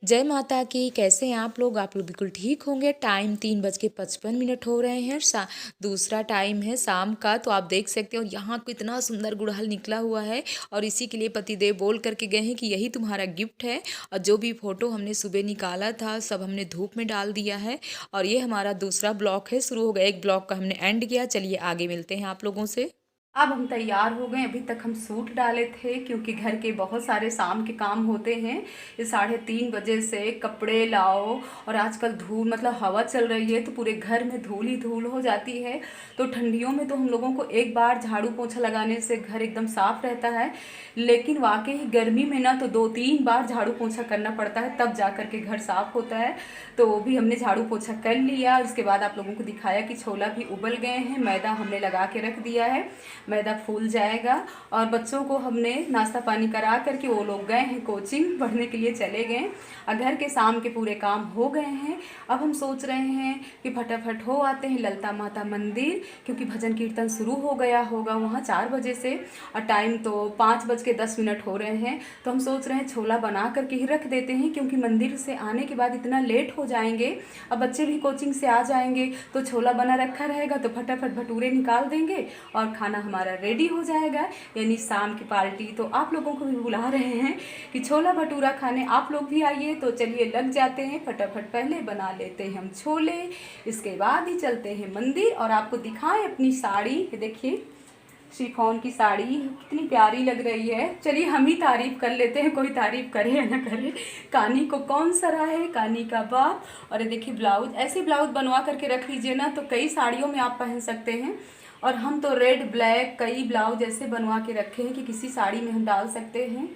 जय माता की। कैसे हैं आप लोग? आप लोग बिल्कुल ठीक होंगे। टाइम 3:55 हो रहे हैं। दूसरा टाइम है शाम का। तो आप देख सकते हो यहाँ कितना सुंदर गुड़हल निकला हुआ है और इसी के लिए पतिदेव बोल करके गए हैं कि यही तुम्हारा गिफ्ट है। और जो भी फोटो हमने सुबह निकाला था सब हमने धूप में डाल दिया है। और ये हमारा दूसरा ब्लॉक है, शुरू हो गया। एक ब्लॉक का हमने एंड किया। चलिए आगे मिलते हैं आप लोगों से। अब हम तैयार हो गए। अभी तक हम सूट डाले थे क्योंकि घर के बहुत सारे शाम के काम होते हैं। ये 3:30 बजे से कपड़े लाओ और आजकल धूल मतलब हवा चल रही है तो पूरे घर में धूल ही धूल हो जाती है। तो ठंडियों में तो हम लोगों को एक बार झाड़ू पोछा लगाने से घर एकदम साफ रहता है, लेकिन वाकई गर्मी में ना तो 2-3 बार झाड़ू पोछा करना पड़ता है तब जा कर के घर साफ होता है। तो वो भी हमने झाड़ू पोछा कर लिया। उसके बाद आप लोगों को दिखाया कि छोला भी उबल गए हैं, मैदा हमने लगा के रख दिया है, मैदा फूल जाएगा। और बच्चों को हमने नाश्ता पानी करा करके वो लोग गए हैं कोचिंग पढ़ने के लिए चले गए और घर के शाम के पूरे काम हो गए हैं। अब हम सोच रहे हैं कि फटाफट हो आते हैं ललिता माता मंदिर, क्योंकि भजन कीर्तन शुरू हो गया होगा वहाँ 4 बजे से और टाइम तो 5:10 हो रहे हैं। तो हम सोच रहे हैं छोला बना करके ही रख देते हैं, क्योंकि मंदिर से आने के बाद इतना लेट हो जाएंगे। अब बच्चे भी कोचिंग से आ जाएंगे तो छोला बना रखा रहेगा तो फटाफट भटूरे निकाल देंगे और खाना हमारा रेडी हो जाएगा, यानी शाम की पार्टी। तो आप लोगों को भी बुला रहे हैं कि छोला भटूरा खाने आप लोग भी आइए। तो चलिए लग जाते हैं फटाफट। पहले बना लेते हैं हम छोले, इसके बाद ही चलते हैं मंदिर और आपको दिखाएं अपनी साड़ी। देखिए शिफॉन की साड़ी कितनी प्यारी लग रही है। चलिए हम ही तारीफ कर लेते हैं, कोई तारीफ करे या ना करे, कानी को कौन सराहे, कानी का बाप। और ये देखिए ब्लाउज, ऐसे ब्लाउज बनवा करके रख लीजिए ना तो कई साड़ियों में आप पहन सकते हैं। और हम तो रेड ब्लैक कई ब्लाउज ऐसे बनवा के रखे हैं कि किसी साड़ी में हम डाल सकते हैं।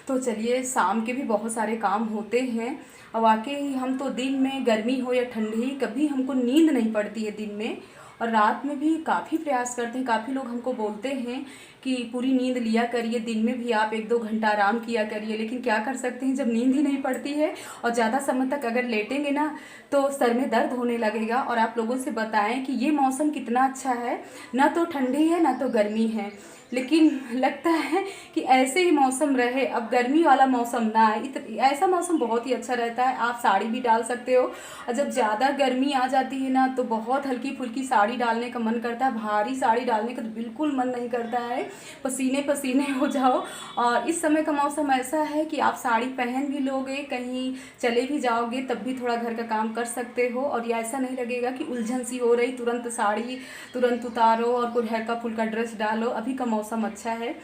तो चलिए शाम के भी बहुत सारे काम होते हैं और वाकई हम तो दिन में गर्मी हो या ठंडी कभी हमको नींद नहीं पड़ती है दिन में। और रात में भी काफ़ी प्रयास करते हैं, काफ़ी लोग हमको बोलते हैं कि पूरी नींद लिया करिए, दिन में भी आप 1-2 घंटा आराम किया करिए, लेकिन क्या कर सकते हैं जब नींद ही नहीं पड़ती है और ज़्यादा समय तक अगर लेटेंगे ना तो सर में दर्द होने लगेगा। और आप लोगों से बताएं कि ये मौसम कितना अच्छा है, ना तो ठंडी है ना तो गर्मी है, लेकिन लगता है कि ऐसे ही मौसम रहे। अब गर्मी वाला मौसम ना आए, ऐसा मौसम बहुत ही अच्छा रहता है, आप साड़ी भी डाल सकते हो। और जब ज़्यादा गर्मी आ जाती है ना तो बहुत हल्की फुल्की साड़ी डालने का मन करता है, भारी साड़ी डालने का तो बिल्कुल मन नहीं करता है, पसीने पसीने हो जाओ। और इस समय का मौसम ऐसा है कि आप साड़ी पहन भी लोगे, कहीं चले भी जाओगे तब भी थोड़ा घर का काम कर सकते हो और ये ऐसा नहीं लगेगा कि उलझन सी हो रही, तुरंत साड़ी तुरंत उतारो और कोई हल्का फुल्का ड्रेस डालो। अभी का मौसम अच्छा है।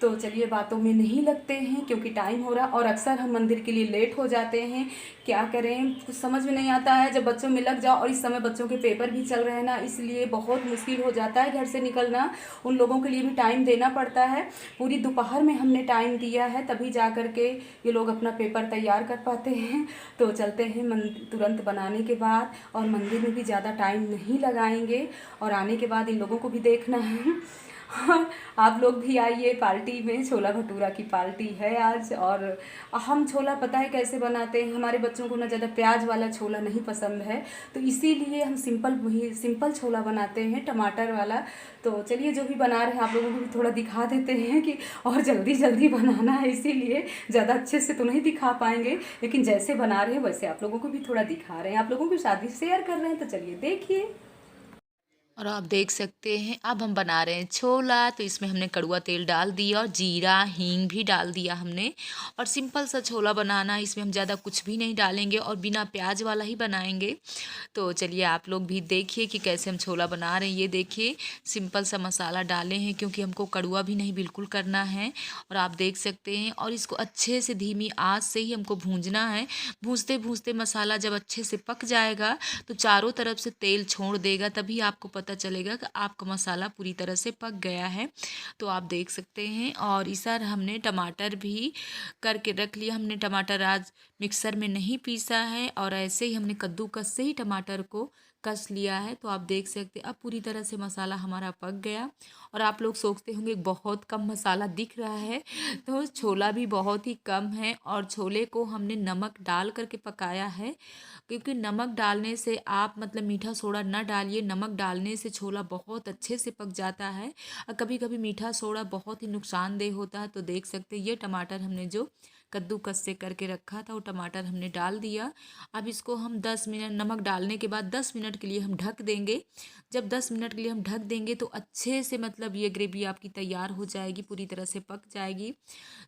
तो चलिए बातों में नहीं लगते हैं क्योंकि टाइम हो रहा और अक्सर हम मंदिर के लिए लेट हो जाते हैं। क्या करें कुछ समझ में नहीं आता है जब बच्चों में लग जाओ। और इस समय बच्चों के पेपर भी चल रहे हैं ना, इसलिए बहुत मुश्किल हो जाता है घर से निकलना, उन लोगों के लिए भी टाइम देना पड़ता है। पूरी दोपहर में हमने टाइम दिया है तभी जा कर के ये लोग अपना पेपर तैयार कर पाते हैं। तो चलते हैं तुरंत बनाने के बाद, और मंदिर में भी ज़्यादा टाइम नहीं लगाएंगे और आने के बाद इन लोगों को भी देखना है। आप लोग भी आइए पार्टी में, छोला भटूरा की पार्टी है आज। और हम छोला पता है कैसे बनाते हैं, हमारे बच्चों को ना ज़्यादा प्याज वाला छोला नहीं पसंद है तो इसीलिए हम सिंपल छोला बनाते हैं, टमाटर वाला। तो चलिए जो भी बना रहे हैं आप लोगों को भी थोड़ा दिखा देते हैं कि और जल्दी जल्दी बनाना है, इसीलिए ज़्यादा अच्छे से तो नहीं दिखा पाएंगे, लेकिन जैसे बना रहे हैं वैसे आप लोगों को भी थोड़ा दिखा रहे हैं, आप लोगों की शादी शेयर कर रहे हैं। तो चलिए देखिए। और आप देख सकते हैं अब हम बना रहे हैं छोला। तो इसमें हमने कड़वा तेल डाल दिया और जीरा हींग भी डाल दिया हमने। और सिंपल सा छोला बनाना, इसमें हम ज़्यादा कुछ भी नहीं डालेंगे और बिना प्याज वाला ही बनाएंगे। तो चलिए आप लोग भी देखिए कि कैसे हम छोला बना रहे हैं। ये देखिए सिंपल सा मसाला डाले हैं क्योंकि हमको कड़वा भी नहीं बिल्कुल करना है। और आप देख सकते हैं और इसको अच्छे से धीमी आंच से ही हमको भूंजना है। भूंजते भूंजते मसाला जब अच्छे से पक जाएगा तो चारों तरफ से तेल छोड़ देगा, तभी आपको पता चलेगा कि आपका मसाला पूरी तरह से पक गया है। तो आप देख सकते हैं। और इधर हमने टमाटर भी करके रख लिया। हमने टमाटर आज मिक्सर में नहीं पीसा है और ऐसे ही हमने कद्दूकस से ही टमाटर को कस लिया है। तो आप देख सकते हैं अब पूरी तरह से मसाला हमारा पक गया। और आप लोग सोचते होंगे बहुत कम मसाला दिख रहा है, तो छोला भी बहुत ही कम है और छोले को हमने नमक डाल करके पकाया है, क्योंकि नमक डालने से आप मतलब मीठा सोडा ना डालिए, नमक डालने से छोला बहुत अच्छे से पक जाता है। और कभी कभी मीठा सोडा बहुत ही नुकसानदेह होता है। तो देख सकते हैं ये टमाटर हमने जो कद्दूकस से करके रखा था, वो टमाटर हमने डाल दिया। अब इसको हम 10 मिनट, नमक डालने के बाद 10 मिनट के लिए हम ढक देंगे। जब 10 मिनट के लिए हम ढक देंगे तो अच्छे से मतलब ये ग्रेवी आपकी तैयार हो जाएगी, पूरी तरह से पक जाएगी।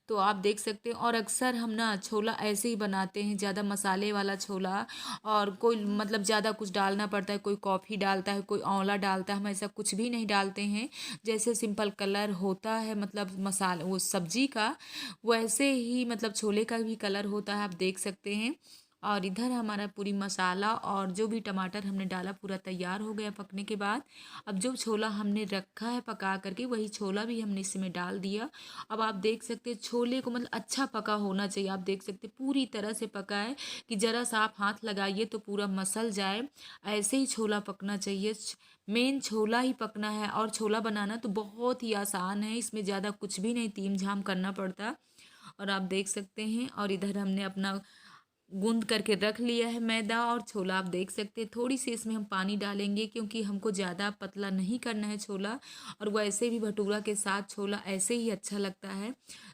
तो आप देख सकते हैं। और अक्सर हम ना छोला ऐसे ही बनाते हैं, ज़्यादा मसाले वाला छोला, और कोई मतलब ज़्यादा कुछ डालना पड़ता है, कोई कॉफ़ी डालता है, कोई आंवला डालता है, हम ऐसा कुछ भी नहीं डालते हैं। जैसे सिंपल कलर होता है मतलब मसाला वो सब्जी का, वैसे ही मतलब छोले का भी कलर होता है, आप देख सकते हैं। और इधर हमारा पूरी मसाला और जो भी टमाटर हमने डाला पूरा तैयार हो गया पकने के बाद। अब जो छोला हमने रखा है पका करके, वही छोला भी हमने इसमें डाल दिया। अब आप देख सकते हैं छोले को मतलब अच्छा पका होना चाहिए, आप देख सकते हैं पूरी तरह से पका है कि ज़रा सा आप हाथ लगाइए तो पूरा मसल जाए। ऐसे ही छोला पकना चाहिए, मेन छोला ही पकना है। और छोला बनाना तो बहुत ही आसान है, इसमें ज़्यादा कुछ भी नहीं तीम झाम करना पड़ता। और आप देख सकते हैं। और इधर हमने अपना गूंद करके रख लिया है मैदा और छोला, आप देख सकते हैं। थोड़ी सी इसमें हम पानी डालेंगे क्योंकि हमको ज़्यादा पतला नहीं करना है छोला, और वैसे भी भटूरा के साथ छोला ऐसे ही अच्छा लगता है।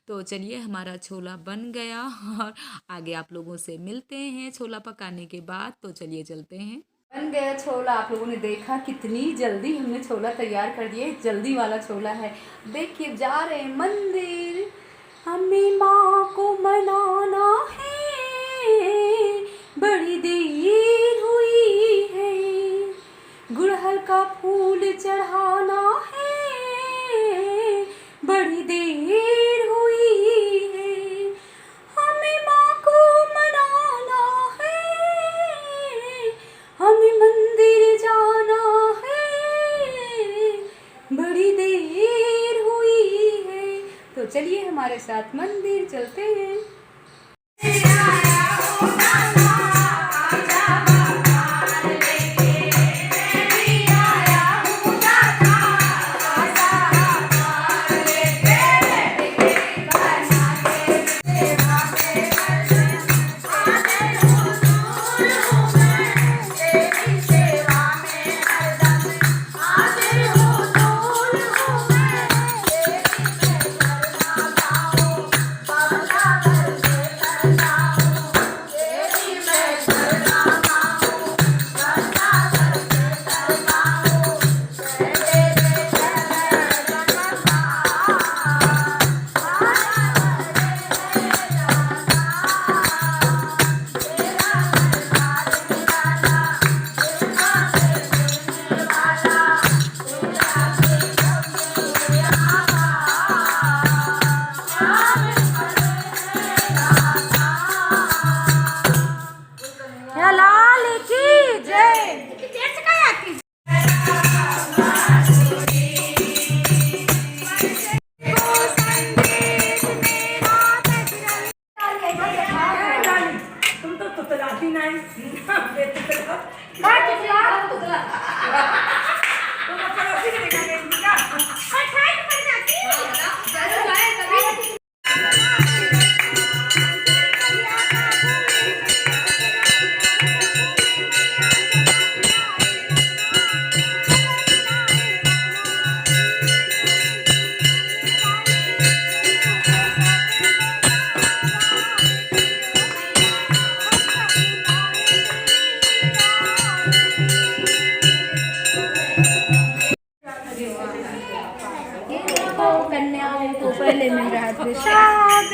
तो चलिए हमारा छोला बन गया और आगे आप लोगों से मिलते हैं छोला पकाने के बाद। तो चलिए चलते हैं। बन गया छोला, आप लोगों ने देखा कितनी जल्दी हमने छोला तैयार कर दिया। जल्दी वाला छोला है। देखिए जा रहे हैं मंदिर, हमें माँ को मनाना है, बड़ी देर हुई है, गुड़हल का फूल चढ़ाना है, बड़ी देर हुई है, हमें माँ को मनाना है, हमें मंदिर जाना है, बड़ी देर हुई है। तो चलिए हमारे साथ मंदिर चलते हैं। कन्याओं को पहले मिल रहा है प्रसाद।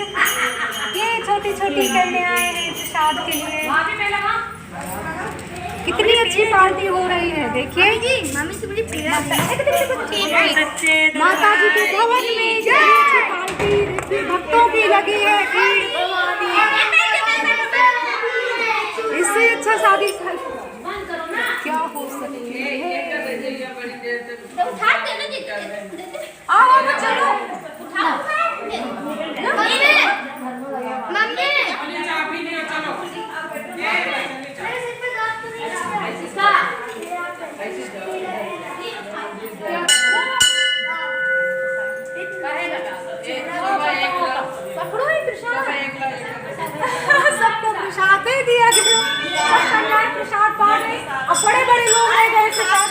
ये छोटी छोटी कन्याएं हैं प्रसाद के लिए। कितनी अच्छी पार्टी हो रही है, देखिए माता जी के भवन में कितनी अच्छी पार्टी, भक्तों की लगी है भीड़। इससे अच्छा शादी क्या हो सकती है। आओ चलो सबको प्रसाद दे दिया गया, प्रसाद पा रहे। अब बड़े बड़े लोग रह गए प्रसाद।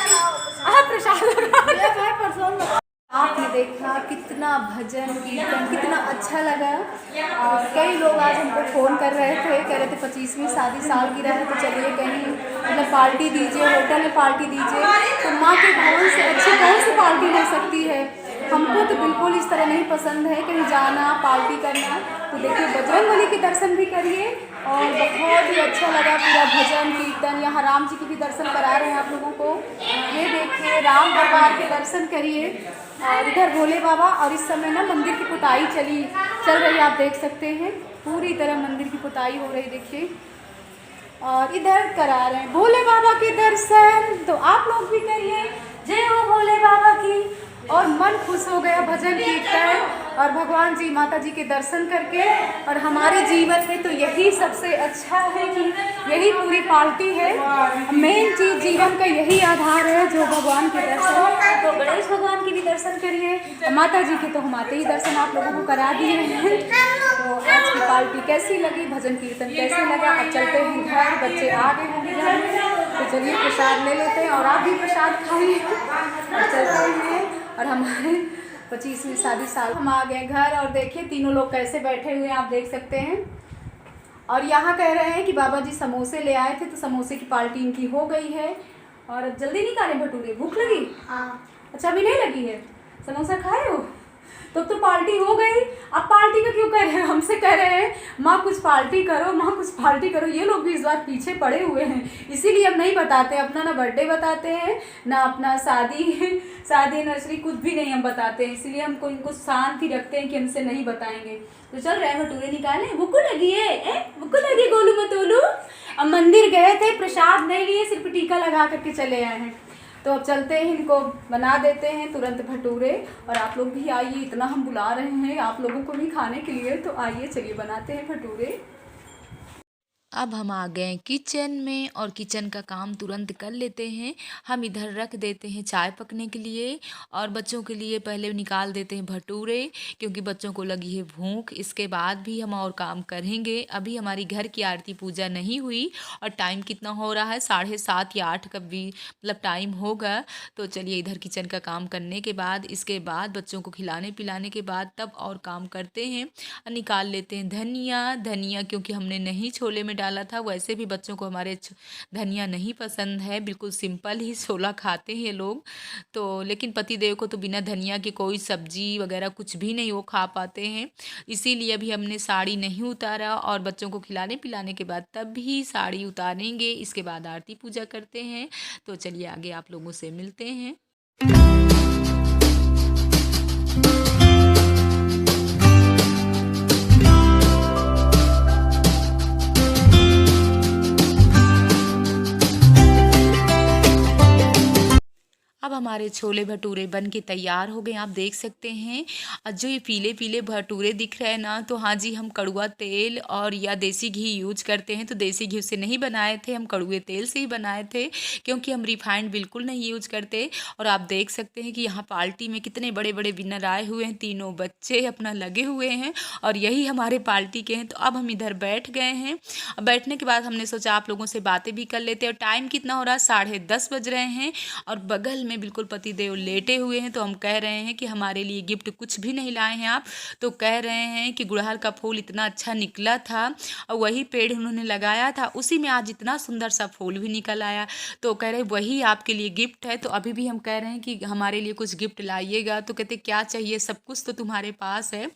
आपने देखा कितना भजन कीर्तन कितना अच्छा अच्छा लगा। और कई लोग आज हमको फ़ोन कर रहे थे, कह रहे थे 25वीं शादी सालगिरह है तो चलिए कहीं मतलब पार्टी दीजिए, होटल में पार्टी दीजिए। तो माँ के भवन से अच्छी कौन सी पार्टी हो सकती है। हमको तो बिल्कुल इस तरह नहीं पसंद है कहीं जाना पार्टी करना। तो देखिए बजरंगबली के दर्शन भी करिए और बहुत ही अच्छा लगा। पूरा भजन कीर्तन, यहाँ राम जी के भी दर्शन करा रहे हैं आप लोगों को। ये देखिए राम दरबार के दर्शन करिए। और इधर भोले बाबा, और इस समय ना मंदिर की पुताई चल रही है, आप देख सकते हैं पूरी तरह मंदिर की पुताई हो रही देखिए। और इधर करा रहे हैं भोले बाबा के दर्शन, तो आप लोग भी करिए। जय हो भोले बाबा की। और मन खुश हो गया भजन कीर्तन और भगवान जी माता जी के दर्शन करके। और हमारे जीवन में तो यही सबसे अच्छा है कि यही पूरी पार्टी है। मेन चीज़ जीवन का यही आधार है जो भगवान के दर्शन। तो गणेश भगवान के भी दर्शन करिए, माता जी के तो हम आते ही दर्शन आप लोगों को करा दिए हैं। तो आज की पार्टी कैसी लगी, भजन कीर्तन कैसे लगा। अब चलते हैं घर, बच्चे आ गए होंगे घर में, तो चलिए प्रसाद ले लेते हैं और आप भी प्रसाद खाइए और चलते हैं। और हमारे 25वीं शादी साल हम आ गए घर और देखिए तीनों लोग कैसे बैठे हुए हैं, आप देख सकते हैं। और यहाँ कह रहे हैं कि बाबा जी समोसे ले आए थे तो समोसे की पार्टी इनकी हो गई है। और अब जल्दी नहीं खा रहे भटूरे, भूख लगी? अच्छा अभी नहीं लगी है, समोसा खाए हो तो पार्टी हो गई। अब पार्टी का क्यों कह रहे हैं, हमसे कह रहे हैं माँ कुछ पार्टी करो, माँ कुछ पार्टी करो। ये लोग भी इस बार पीछे पड़े हुए हैं, इसीलिए हम नहीं बताते अपना, ना बर्थडे बताते हैं ना अपना शादी नर्सरी कुछ भी नहीं हम बताते हैं। इसीलिए हमको इनको शांत ही रखते हैं कि हमसे नहीं बताएंगे। तो चल रहे भटूरे निकाले, भूख लगी है, भूख लगी गोलू मतोलू। अब मंदिर गए थे, प्रसाद नहीं लिए, सिर्फ टीका लगा करके चले आए हैं। तो अब चलते हैं, इनको बना देते हैं तुरंत भटूरे। और आप लोग भी आइए, इतना हम बुला रहे हैं आप लोगों को भी खाने के लिए, तो आइए चलिए बनाते हैं भटूरे। अब हम आ गए किचन में और किचन का काम तुरंत कर लेते हैं। हम इधर रख देते हैं चाय पकने के लिए और बच्चों के लिए पहले निकाल देते हैं भटूरे, क्योंकि बच्चों को लगी है भूख। इसके बाद भी हम और काम करेंगे। अभी हमारी घर की आरती पूजा नहीं हुई और टाइम कितना हो रहा है, 7:30 या 8 का भी मतलब टाइम होगा। तो चलिए इधर किचन का काम करने के बाद, इसके बाद बच्चों को खिलाने पिलाने के बाद तब और काम करते हैं। निकाल लेते हैं धनिया, क्योंकि हमने नहीं छोले में डाला था। वैसे भी बच्चों को हमारे धनिया नहीं पसंद है, बिल्कुल सिंपल ही छोला खाते हैं ये लोग। तो लेकिन पतिदेव को तो बिना धनिया के कोई सब्जी वगैरह कुछ भी नहीं वो खा पाते हैं। इसीलिए अभी हमने साड़ी नहीं उतारा और बच्चों को खिलाने पिलाने के बाद तब भी साड़ी उतारेंगे। इसके बाद आरती पूजा करते हैं। तो चलिए आगे आप लोगों से मिलते हैं। अब हमारे छोले भटूरे बन के तैयार हो गए, आप देख सकते हैं। और जो ये पीले पीले भटूरे दिख रहे हैं ना, तो हाँ जी, हम कड़वा तेल और या देसी घी यूज करते हैं। तो देसी घी से नहीं बनाए थे, हम कड़वे तेल से ही बनाए थे, क्योंकि हम रिफाइंड बिल्कुल नहीं यूज करते। और आप देख सकते हैं कि यहाँ पार्टी में कितने बड़े बड़े विनर आए हुए हैं, तीनों बच्चे अपना लगे हुए हैं और यही हमारे पार्टी के हैं। तो अब हम इधर बैठ गए हैं। बैठने के बाद हमने सोचा आप लोगों से बातें भी कर लेते हैं। और टाइम कितना हो रहा है, 10:30 बज रहे हैं और बगल में बिल्कुल पतिदेव लेटे हुए हैं। तो हम कह रहे हैं कि हमारे लिए गिफ्ट कुछ भी नहीं लाए हैं आप। तो कह रहे हैं कि गुड़हल का फूल इतना अच्छा निकला था और वही पेड़ उन्होंने लगाया था, उसी में आज इतना सुंदर सा फूल भी निकल आया। तो कह रहे वही आपके लिए गिफ्ट है। तो अभी भी हम कह रहे हैं कि हमारे लिए कुछ गिफ्ट लाइएगा। तो कहते क्या चाहिए, सब कुछ तो तुम्हारे पास है।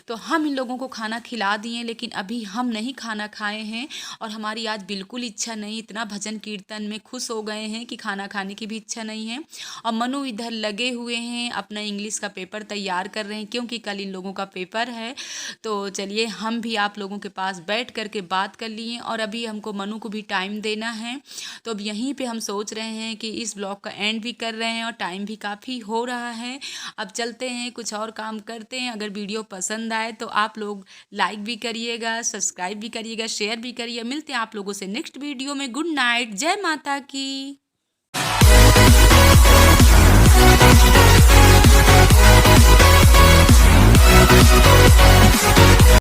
तो हम इन लोगों को खाना खिला दिए, लेकिन अभी हम नहीं खाना खाए हैं और हमारी आज बिल्कुल इच्छा नहीं। इतना भजन कीर्तन में खुश हो गए हैं कि खाना खाने की भी इच्छा नहीं है। और मनु इधर लगे हुए हैं, अपना इंग्लिश का पेपर तैयार कर रहे हैं, क्योंकि कल इन लोगों का पेपर है। तो चलिए हम भी आप लोगों के पास बैठ कर के बात कर लिए और अभी हमको मनु को भी टाइम देना है। तो अब यहीं पे हम सोच रहे हैं कि इस ब्लॉग का एंड भी कर रहे हैं और टाइम भी काफ़ी हो रहा है। अब चलते हैं, कुछ और काम करते हैं। अगर वीडियो पसंद आए तो आप लोग लाइक भी करिएगा, सब्सक्राइब भी करिएगा, शेयर भी करिए। मिलते हैं आप लोगों से नेक्स्ट वीडियो में। गुड नाइट, जय माता की। We'll be right back.